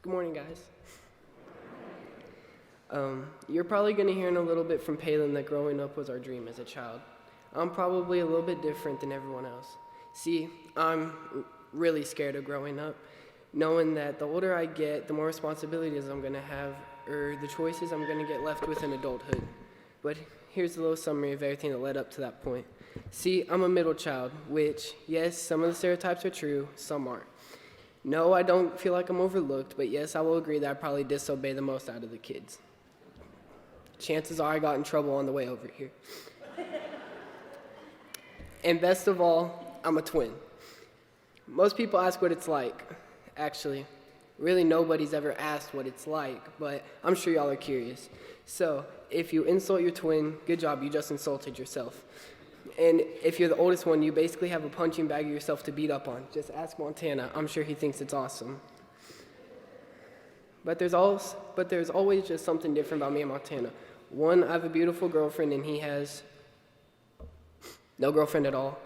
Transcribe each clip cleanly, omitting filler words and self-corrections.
Good morning, guys. You're probably going to hear in a little bit from Palin that growing up was our dream as a child. I'm probably a little bit different than everyone else. See, I'm really scared of growing up, knowing that the older I get, the more responsibilities I'm going to have, or the choices I'm going to get left with in adulthood. But here's a little summary of everything that led up to that point. See, I'm a middle child, which, yes, some of the stereotypes are true, some aren't. No, I don't feel like I'm overlooked, but yes, I will agree that I probably disobey the most out of the kids. Chances are I got in trouble on the way over here. And best of all, I'm a twin. Most people ask what it's like. Actually, really nobody's ever asked what it's like, but I'm sure y'all are curious. So, if you insult your twin, good job, you just insulted yourself. And if you're the oldest one, you basically have a punching bag of yourself to beat up on. Just ask Montana. I'm sure he thinks it's awesome. But there's always just something different about me and Montana. One, I have a beautiful girlfriend, and he has no girlfriend at all.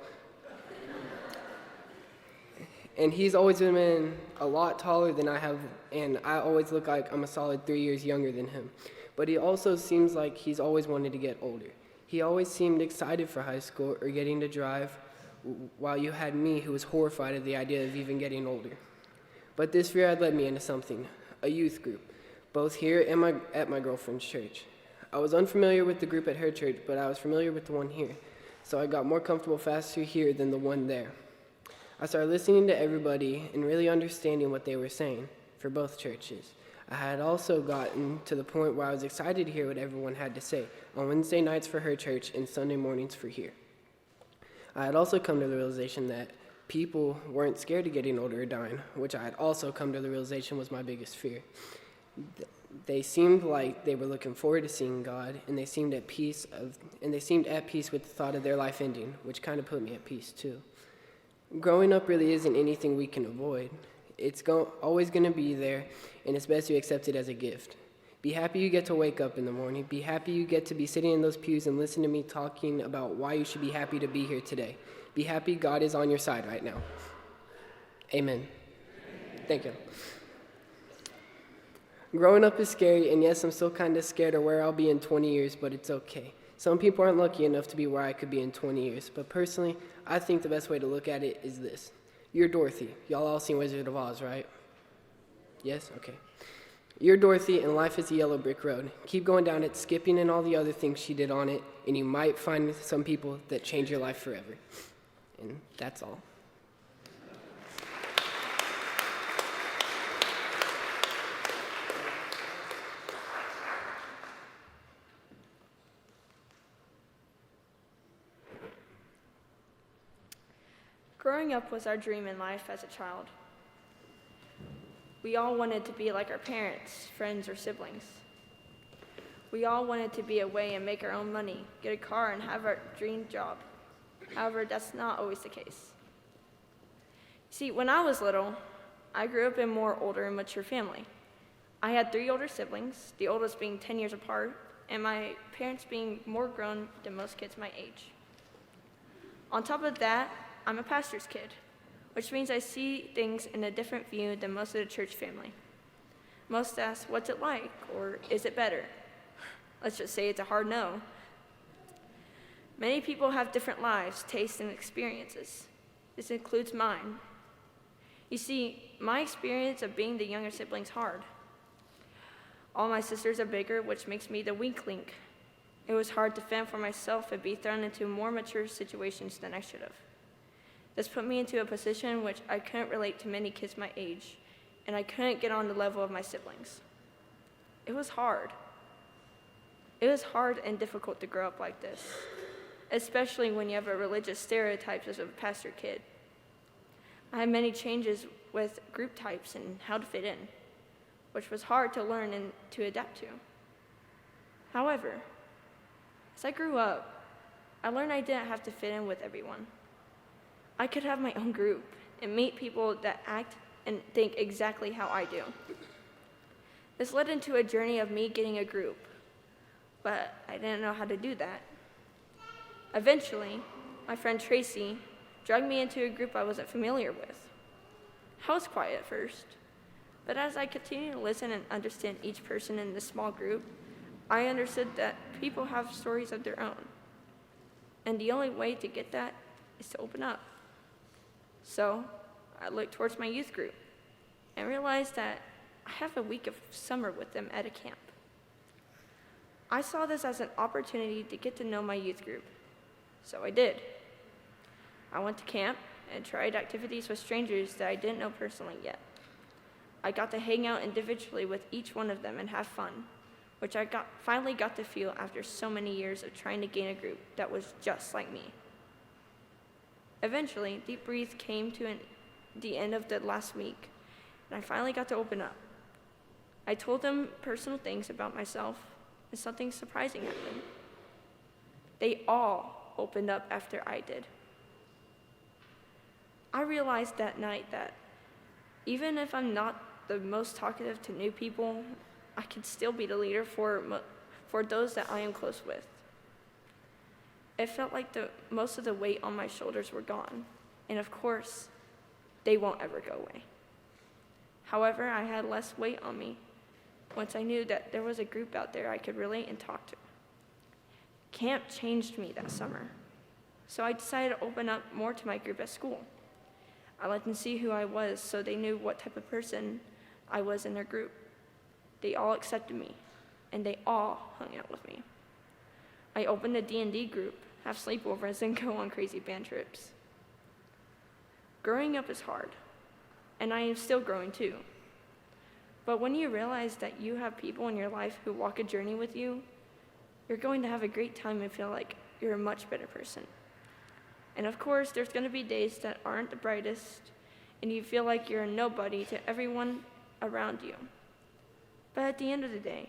And he's always been a lot taller than I have, and I always look like I'm a solid 3 years younger than him. But he also seems like he's always wanted to get older. He always seemed excited for high school or getting to drive, while you had me who was horrified at the idea of even getting older. But this fear had led me into something, a youth group, both here and at my girlfriend's church. I was unfamiliar with the group at her church, but I was familiar with the one here, so I got more comfortable faster here than the one there. I started listening to everybody and really understanding what they were saying for both churches. I had also gotten to the point where I was excited to hear what everyone had to say on Wednesday nights for her church and Sunday mornings for here. I had also come to the realization that people weren't scared of getting older or dying, which I had also come to the realization was my biggest fear. They seemed like they were looking forward to seeing God, and they seemed at peace with the thought of their life ending, which kind of put me at peace too. Growing up really isn't anything we can avoid. It's always going to be there, and it's best you accept it as a gift. Be happy you get to wake up in the morning. Be happy you get to be sitting in those pews and listen to me talking about why you should be happy to be here today. Be happy God is on your side right now. Amen. Thank you. Growing up is scary, and yes, I'm still kind of scared of where I'll be in 20 years, but it's okay. Some people aren't lucky enough to be where I could be in 20 years, but personally, I think the best way to look at it is this. You're Dorothy. Y'all all seen Wizard of Oz, right? Yes? Okay. You're Dorothy, and life is a yellow brick road. Keep going down it, skipping and all the other things she did on it, and you might find some people that change your life forever. And that's all. Growing up was our dream in life as a child. We all wanted to be like our parents, friends, or siblings. We all wanted to be away and make our own money, get a car, and have our dream job. However, that's not always the case. See, when I was little, I grew up in a more older and mature family. I had 3 older siblings, the oldest being 10 years apart, and my parents being more grown than most kids my age. On top of that, I'm a pastor's kid, which means I see things in a different view than most of the church family. Most ask, what's it like, or is it better? Let's just say it's a hard no. Many people have different lives, tastes, and experiences. This includes mine. You see, my experience of being the younger sibling's hard. All my sisters are bigger, which makes me the weak link. It was hard to fend for myself and be thrown into more mature situations than I should have. This put me into a position in which I couldn't relate to many kids my age, and I couldn't get on the level of my siblings. It was hard. It was hard and difficult to grow up like this, especially when you have a religious stereotypes as a pastor kid. I had many changes with group types and how to fit in, which was hard to learn and to adapt to. However, as I grew up, I learned I didn't have to fit in with everyone. I could have my own group and meet people that act and think exactly how I do. This led into a journey of me getting a group, but I didn't know how to do that. Eventually, my friend Tracy dragged me into a group I wasn't familiar with. I was quiet at first, But as I continued to listen and understand each person in this small group, I understood that people have stories of their own. And the only way to get that is to open up. So I looked towards my youth group and realized that I have a week of summer with them at a camp. I saw this as an opportunity to get to know my youth group. So I did. I went to camp and tried activities with strangers that I didn't know personally yet. I got to hang out individually with each one of them and have fun, which I finally got to feel after so many years of trying to gain a group that was just like me. Eventually, Deep Breathe came to the end of the last week, and I finally got to open up. I told them personal things about myself, and something surprising happened. They all opened up after I did. I realized that night that even if I'm not the most talkative to new people, I can still be the leader for those that I am close with. It felt like most of the weight on my shoulders were gone, and of course, they won't ever go away. However, I had less weight on me once I knew that there was a group out there I could relate and talk to. Camp changed me that summer, so I decided to open up more to my group at school. I let them see who I was so they knew what type of person I was in their group. They all accepted me, and they all hung out with me. I opened a D&D group, have sleepovers, and go on crazy band trips. Growing up is hard, and I am still growing too. But when you realize that you have people in your life who walk a journey with you, you're going to have a great time and feel like you're a much better person. And of course, there's going to be days that aren't the brightest, and you feel like you're a nobody to everyone around you. But at the end of the day,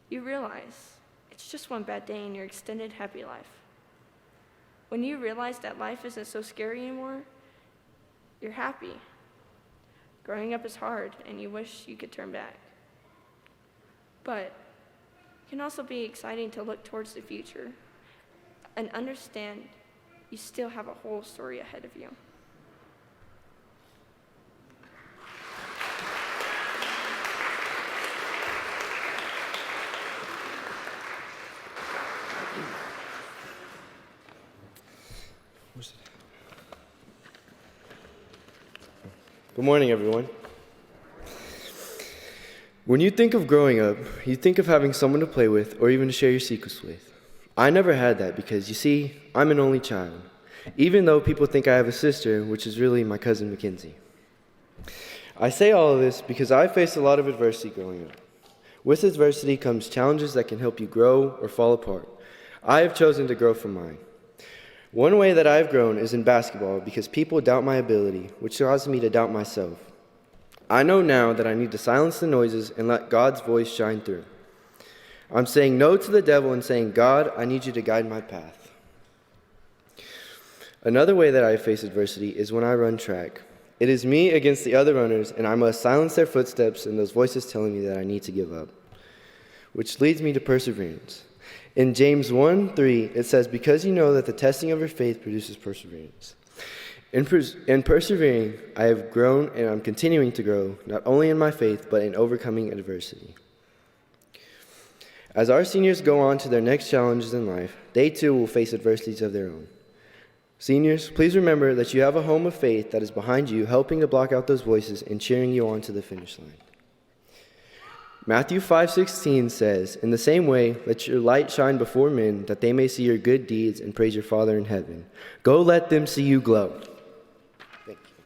you realize it's just one bad day in your extended happy life. When you realize that life isn't so scary anymore, you're happy. Growing up is hard, and you wish you could turn back. But it can also be exciting to look towards the future and understand you still have a whole story ahead of you. Good morning, everyone. When you think of growing up, you think of having someone to play with or even to share your secrets with. I never had that because, you see, I'm an only child, even though people think I have a sister, which is really my cousin Mackenzie. I say all of this because I faced a lot of adversity growing up. With adversity comes challenges that can help you grow or fall apart. I have chosen to grow from mine. One way that I've grown is in basketball because people doubt my ability, which causes me to doubt myself. I know now that I need to silence the noises and let God's voice shine through. I'm saying no to the devil and saying, God, I need you to guide my path. Another way that I face adversity is when I run track. It is me against the other runners, and I must silence their footsteps and those voices telling me that I need to give up, which leads me to perseverance. In James 1:3, it says, because you know that the testing of your faith produces perseverance. In persevering, I have grown and I'm continuing to grow, not only in my faith, but in overcoming adversity. As our seniors go on to their next challenges in life, they too will face adversities of their own. Seniors, please remember that you have a home of faith that is behind you, helping to block out those voices and cheering you on to the finish line. Matthew 5:16 says, in the same way, let your light shine before men, that they may see your good deeds and praise your Father in heaven. Go let them see you glow. Thank you.